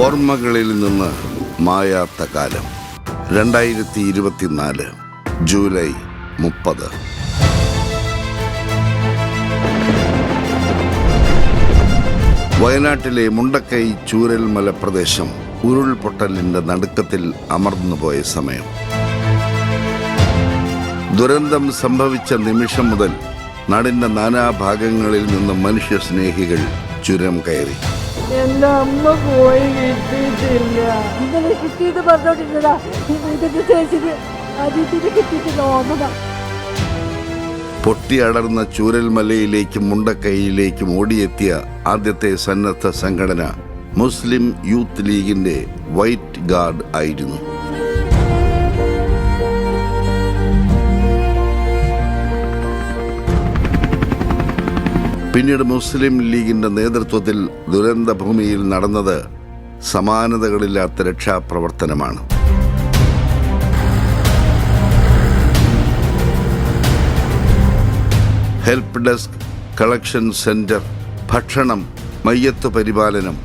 ഓർമ്മകളിൽ നിന്ന് മായാത്ത കാലം 2024 ജൂലൈ 30. വയനാട്ടിലെ മുണ്ടക്കൈ ചൂരൽമല പ്രദേശം ഉരുൾപൊട്ടലിന്റെ നടുക്കത്തിൽ അമർന്നുപോയ സമയം. ദുരന്തം സംഭവിച്ച നിമിഷം മുതൽ നാടിന്റെ നാനാഭാഗങ്ങളിൽ നിന്ന് മനുഷ്യസ്നേഹികൾ ചുരം കയറി. എന്റെ അമ്മ പോയി കിട്ടിയിട്ടില്ല. ഇന്നലെ കിട്ടിയത് പറഞ്ഞോണ്ടിരുന്നതാ. ഇതിന്റെ ചേച്ചിക്ക് അതിഥിന് കിട്ടിയിട്ടില്ല. ഓർമ്മ പൊട്ടിയടർന്ന ചൂരൽമലയിലേക്കും മുണ്ടക്കൈയിലേക്കും ഓടിയെത്തിയ ആദ്യത്തെ സന്നദ്ധ സംഘടന മുസ്ലിം യൂത്ത് ലീഗിന്റെ വൈറ്റ് ഗാർഡ് ആയിരുന്നു. പിന്നീട് മുസ്ലിം ലീഗിന്റെ നേതൃത്വത്തിൽ ദുരന്തഭൂമിയിൽ നടന്നത് സമാനതകളില്ലാത്ത രക്ഷാപ്രവർത്തനമാണ്. ഹെൽപ്പ് ഡെസ്ക്, കളക്ഷൻ സെന്റർ, ഭക്ഷണം, മയ്യത്ത് പരിപാലനം,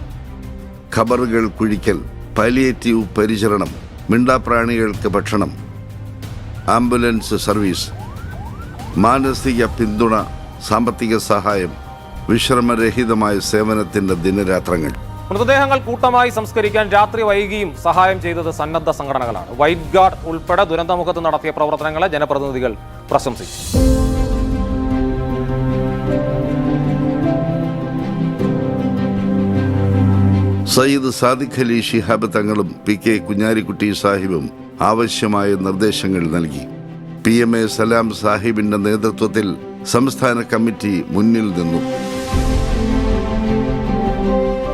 ഖബറുകൾ കുഴിക്കൽ, പാലിയേറ്റീവ് പരിചരണം, മിണ്ടാപ്രാണികൾക്ക് ഭക്ഷണം, ആംബുലൻസ് സർവീസ്, മാനസിക പിന്തുണ, സാമ്പത്തിക സഹായം, വിശ്രമരഹിതമായ സേവനത്തിന്റെ ദിനരാത്രങ്ങൾ. മൃതദേഹങ്ങൾ കൂട്ടമായി സംസ്കരിക്കാൻ രാത്രി വൈകിയും സഹായം ചെയ്തത് സന്നദ്ധ സംഘടനകളാണ്. വൈറ്റ് ഗാർഡ് ഉൾപ്പെടെ ദുരന്തമുഖത്ത് നടത്തിയ പ്രവർത്തനങ്ങളെ ജനപ്രതിനിധികൾ പ്രശംസിച്ചു. സയ്യിദ് സാദിഖ് അലി ശിഹാബ് തങ്ങളും PK കുഞ്ഞാലിക്കുട്ടി സാഹിബും ആവശ്യമായ നിർദ്ദേശങ്ങൾ നൽകി. PMA സലാം സാഹിബിന്റെ നേതൃത്വത്തിൽ സംസ്ഥാന കമ്മിറ്റി മുന്നിൽ നിന്നു.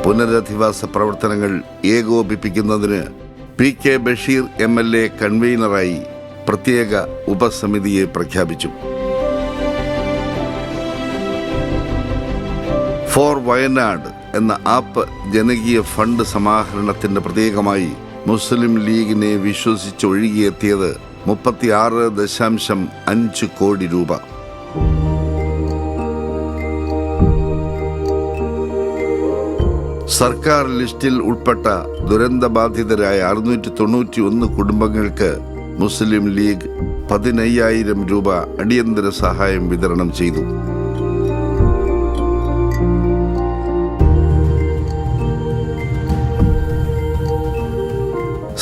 പുനരധിവാസ പ്രവർത്തനങ്ങൾ ഏകോപിപ്പിക്കുന്നതിന് PK ബഷീർ MLA കൺവീനറായി പ്രത്യേക ഉപസമിതിയെ പ്രഖ്യാപിച്ചു. ഫോർ വയനാട് എന്ന ആപ്പ് ജനകീയ ഫണ്ട് സമാഹരണത്തിന്റെ പ്രതീകമായി മുസ്ലിം ലീഗിനെ വിശ്വസിച്ചൊഴുകിയെത്തിയത് 36.5 കോടി രൂപ. സർക്കാർ ലിസ്റ്റിൽ ഉൾപ്പെട്ട ദുരന്തബാധിതരായ 691 കുടുംബങ്ങൾക്ക് മുസ്ലിം ലീഗ് 15,000 രൂപ അടിയന്തര സഹായം വിതരണം ചെയ്തു.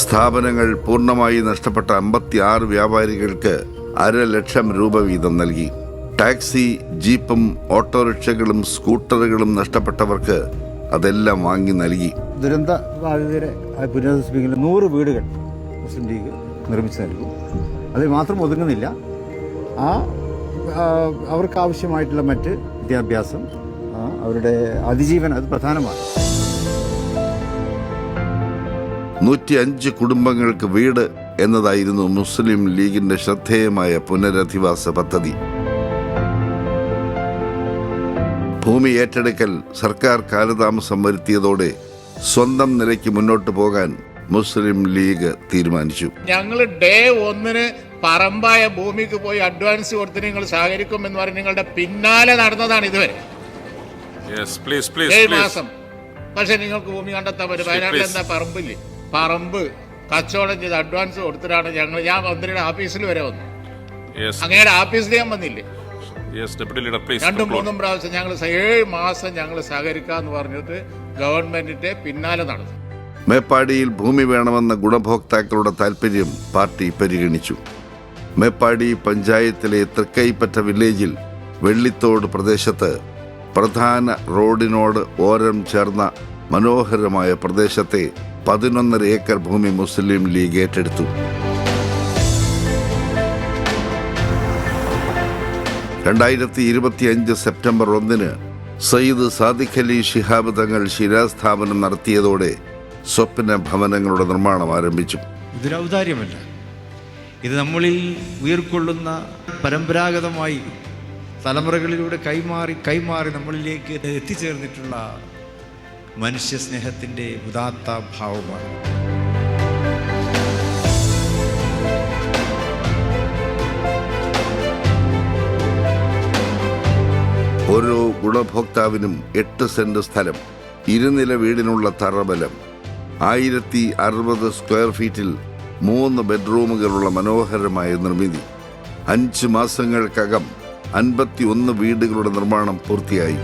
സ്ഥാപനങ്ങൾ പൂർണ്ണമായി നഷ്ടപ്പെട്ട 56 വ്യാപാരികൾക്ക് 500,000 രൂപ വീതം നൽകി. ടാക്സി, ജീപ്പും ഓട്ടോറിക്ഷകളും സ്കൂട്ടറുകളും നഷ്ടപ്പെട്ടവർക്ക് അതെല്ലാം വാങ്ങി നൽകി. ദുരന്ത ബാധിതരെ പുനരധിവസിപ്പിക്കുന്ന 100 വീടുകൾ മുസ്ലിം ലീഗ് നിർമ്മിച്ചു നൽകും. അതിൽ മാത്രം ഒതുങ്ങുന്നില്ല. അവർക്ക് ആവശ്യമായിട്ടുള്ള മറ്റ് വിദ്യാഭ്യാസം, അവരുടെ അതിജീവനം, അത് പ്രധാനമാണ്. 105 കുടുംബങ്ങൾക്ക് വീട് എന്നതായിരുന്നു മുസ്ലിം ലീഗിന്റെ ശ്രദ്ധേയമായ പുനരധിവാസ പദ്ധതി. ഭൂമി ഏറ്റെടുക്കൽ സർക്കാർ കാലതാമസം വരുത്തിയതോടെ സ്വന്തം നിലയ്ക്ക് മുന്നോട്ട് പോകാൻ മുസ്ലിം ലീഗ് തീരുമാനിച്ചു. ഞങ്ങൾ ഡേ 1 പറമ്പായ ഭൂമിക്ക് പോയി അഡ്വാൻസ് കൊടുത്ത് നിങ്ങൾ സഹകരിക്കും എന്ന് പറഞ്ഞ് നിങ്ങളുടെ പിന്നാലെ നടന്നതാണ് ഇതുവരെ 7 മാസം. പക്ഷെ നിങ്ങൾക്ക് ഭൂമി കണ്ടെത്താൻ പറ്റും. വയനാട്ടിൽ എന്താ പറമ്പില്ലേ? പറമ്പ് കച്ചവടം ചെയ്ത് അഡ്വാൻസ് കൊടുത്തിട്ടാണ് ഞാൻ മന്ത്രിയുടെ ഓഫീസിൽ വരെ വന്നു. അങ്ങയുടെ ഓഫീസിൽ ഞാൻ വന്നില്ലേ? 2-3 പ്രാവശ്യം ഞങ്ങൾ 7 മാസം ഞങ്ങൾ സഹകരിക്കാന്ന് പറഞ്ഞിട്ട് ഗവൺമെന്റിന്റെ പിന്നാലെ നടന്നു. മേപ്പാടിയിൽ ഭൂമി വേണമെന്ന ഗുണഭോക്താക്കളുടെ താൽപര്യം പാർട്ടി പരിഗണിച്ചു. മേപ്പാടി പഞ്ചായത്തിലെ തൃക്കൈപ്പറ്റ വില്ലേജിൽ വെള്ളിത്തോട് പ്രദേശത്ത് പ്രധാന റോഡിനോട് ഓരം ചേർന്ന മനോഹരമായ പ്രദേശത്തെ 11.5 ഏക്കർ ഭൂമി മുസ്ലിം ലീഗ് ഏറ്റെടുത്തു. 2025 സെപ്റ്റംബർ 1 സയ്യിദ് സാദിഖ് അലി ശിഹാബ് തങ്ങൾ ശിലാസ്ഥാപനം നടത്തിയതോടെ സ്വപ്ന ഭവനങ്ങളുടെ നിർമ്മാണം ആരംഭിച്ചു. ഇതൊരു ഔദാര്യമല്ല. ഇത് നമ്മളിൽ ഉയർക്കൊള്ളുന്ന പരമ്പരാഗതമായി തലമുറകളിലൂടെ കൈമാറി നമ്മളിലേക്ക് എത്തിച്ചേർന്നിട്ടുള്ള മനുഷ്യസ്നേഹത്തിൻ്റെ ഉദാത്ത ഭാവമാണ്. ഓരോ ഗുണഭോക്താവിനും 8 സെന്റ് സ്ഥലം, 2 നില വീടിനുള്ള തറബലം, 1060 സ്ക്വയർ ഫീറ്റിൽ 3 ബെഡ്റൂമുകളുള്ള മനോഹരമായ നിർമ്മിതി. 5 മാസങ്ങൾക്കകം 51 വീടുകളുടെ നിർമ്മാണം പൂർത്തിയായി.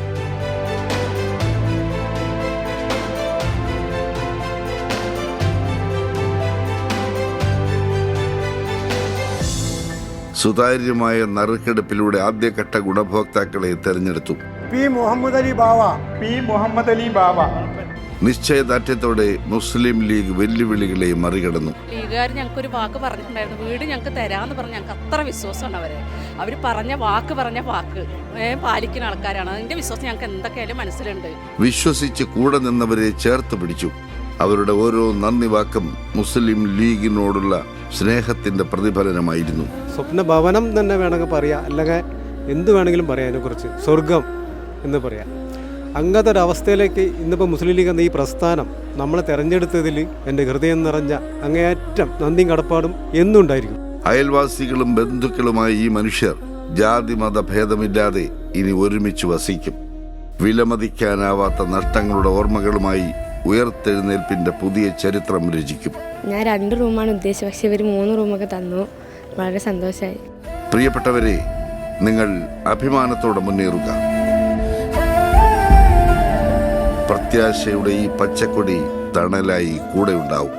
സുതാര്യമായ നറുക്കെടുപ്പിലൂടെ ആദ്യഘട്ട ഗുണഭോക്താക്കളെ തെരഞ്ഞെടുത്തു. പി മുഹമ്മദ് അലി ബാവ നിശ്ചയദാർഢ്യത്തോടെ മുസ്ലിം ലീഗ് വെല്ലുവിളികളെ മറികടന്നു. ലീഗുകാർ ഞങ്ങൾക്കൊരു വാക്ക് പറഞ്ഞിട്ടുണ്ടായിരുന്നു, വീട് ഞങ്ങൾക്ക് തരാമെന്ന് പറഞ്ഞ് ഞങ്ങൾക്ക് അത്ര വിശ്വാസമാണ് അവർ പറഞ്ഞ വാക്ക് പാലിക്കുന്ന ആൾക്കാരാണ്. അതിന്റെ വിശ്വാസം ഞങ്ങൾക്ക് എന്തൊക്കെയായാലും മനസ്സിലുണ്ട്. വിശ്വസിച്ച് കൂടെ നിന്നവരെ ചേർത്ത് പിടിച്ചു. അവരുടെ ഓരോ നന്ദി വാക്കും മുസ്ലിം ലീഗിനോടുള്ള സ്നേഹത്തിന്റെ പ്രതിഫലനമായിരുന്നു. സ്വപ്ന ഭവനം തന്നെ വേണമെങ്കിൽ പറയാം, അല്ലെങ്കിൽ എന്ത് വേണമെങ്കിലും പറയാം. അതിനെക്കുറിച്ച് സ്വർഗം എന്ന് പറയാം. അങ്ങനത്തെ ഒരവസ്ഥയിലേക്ക് ഇന്നിപ്പോൾ മുസ്ലിം ലീഗ് എന്ന ഈ പ്രസ്ഥാനം നമ്മളെ തെരഞ്ഞെടുത്തതിൽ എൻ്റെ ഹൃദയം നിറഞ്ഞ അങ്ങേയറ്റം നന്ദിയും കടപ്പാടും എന്നുണ്ടായിരിക്കും. അയൽവാസികളും ബന്ധുക്കളുമായി ഈ മനുഷ്യർ ജാതി മത ഭേദമില്ലാതെ ഇനി ഒരുമിച്ച് വസിക്കും. വിലമതിക്കാനാവാത്ത നഷ്ടങ്ങളുടെ ഓർമ്മകളുമായി ഉയർത്തെഴുന്നേൽപ്പിന്റെ പുതിയ ചരിത്രം രചിക്കും. ഞാൻ 2 റൂമാണ് ഉദ്ദേശിച്ചത്, പക്ഷെ ഇവർ 3 റൂമൊക്കെ തന്നു. വളരെ സന്തോഷമായി. പ്രിയപ്പെട്ടവരെ, നിങ്ങൾ അഭിമാനത്തോടെ മുന്നേറുക. പ്രത്യാശയുടെ ഈ പച്ചക്കൊടി തണലായി കൂടെ ഉണ്ടാവും.